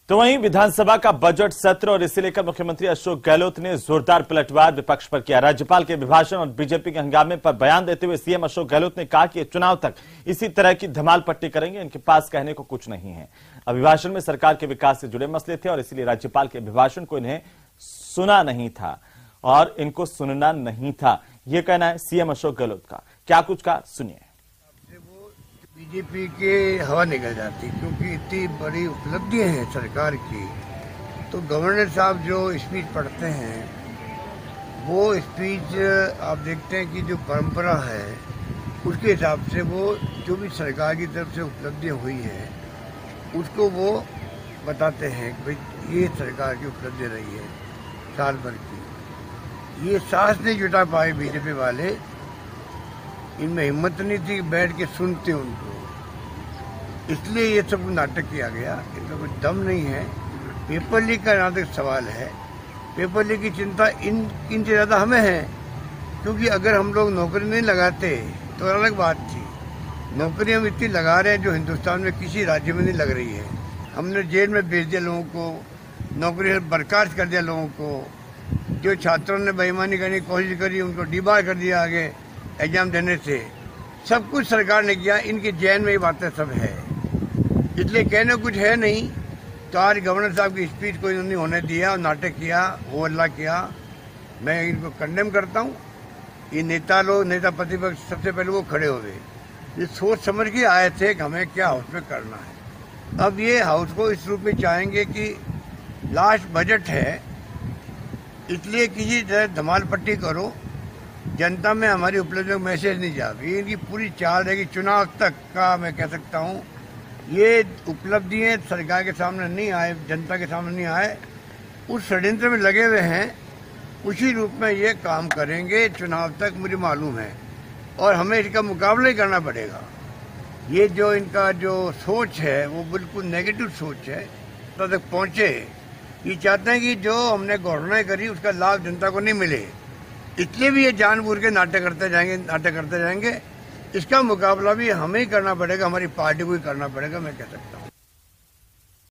तो वहीं विधानसभा का बजट सत्र और इसे लेकर मुख्यमंत्री अशोक गहलोत ने जोरदार पलटवार विपक्ष पर किया। राज्यपाल के अभिभाषण और बीजेपी के हंगामे पर बयान देते हुए सीएम अशोक गहलोत ने कहा कि चुनाव तक इसी तरह की धमाल पट्टी करेंगे, इनके पास कहने को कुछ नहीं है। अभिभाषण में सरकार के विकास से जुड़े मसले थे और इसीलिए राज्यपाल के अभिभाषण को इन्हें सुना नहीं था और इनको सुनना नहीं था, यह कहना है सीएम अशोक गहलोत का। क्या कुछ कहा, सुनिए। बीजेपी के हवा निकल जाती क्योंकि इतनी बड़ी उपलब्धियां हैं सरकार की। तो गवर्नर साहब जो स्पीच पढ़ते हैं वो स्पीच आप देखते हैं कि जो परंपरा है उसके हिसाब से वो जो भी सरकार की तरफ से उपलब्धियां हुई हैं उसको वो बताते हैं कि भाई ये सरकार की उपलब्धि रही है साल भर की। ये साहस नहीं जुटा पाए बीजेपी वाले, इनमें हिम्मत नहीं थी बैठ के सुनते उनको, इसलिए ये सब नाटक किया गया। इनका कोई दम नहीं है। पेपर लीक का जहाँ तक सवाल है, पेपर लीक की चिंता इनसे ज़्यादा हमें है, क्योंकि अगर हम लोग नौकरी नहीं लगाते तो अलग बात थी। नौकरी हम इतनी लगा रहे हैं जो हिंदुस्तान में किसी राज्य में नहीं लग रही है। हमने जेल में भेज दिया लोगों को, नौकरी से बर्खास्त कर दिया लोगों को। जो छात्रों ने बेईमानी करने की कोशिश करी उनको डिबार कर दिया आगे एग्जाम देने से। सब कुछ सरकार ने किया, इनके जैन में ये बातें सब है, इसलिए कहने कुछ है नहीं। तो आज गवर्नर साहब की स्पीच को इन्होंने होने दिया और नाटक किया, हो हल्ला किया। मैं इनको कंडेम करता हूँ। ये नेता प्रतिपक्ष सबसे पहले वो खड़े हो गए, ये सोच समझ के आए थे कि हमें क्या हाउस में करना है। अब ये हाउस को इस रूप में चाहेंगे कि लास्ट बजट है इसलिए किसी तरह धमाल पट्टी करो, जनता में हमारी उपलब्धियों का मैसेज नहीं जा। ये इनकी पूरी चाल है कि चुनाव तक का मैं कह सकता हूँ ये उपलब्धियां सरकार के सामने नहीं आए, जनता के सामने नहीं आए, उस षड्यंत्र में लगे हुए हैं। उसी रूप में ये काम करेंगे चुनाव तक, मुझे मालूम है, और हमें इसका मुकाबला ही करना पड़ेगा। ये जो इनका जो सोच है वो बिल्कुल नेगेटिव सोच है, तक पहुंचे। ये चाहते हैं कि जो हमने घोषणाएं करी उसका लाभ जनता को नहीं मिले, इसलिए भी ये जानबूझ के नाटक करते जाएंगे। इसका मुकाबला भी हमें ही करना पड़ेगा, हमारी पार्टी को ही करना पड़ेगा, मैं कह सकता हूँ।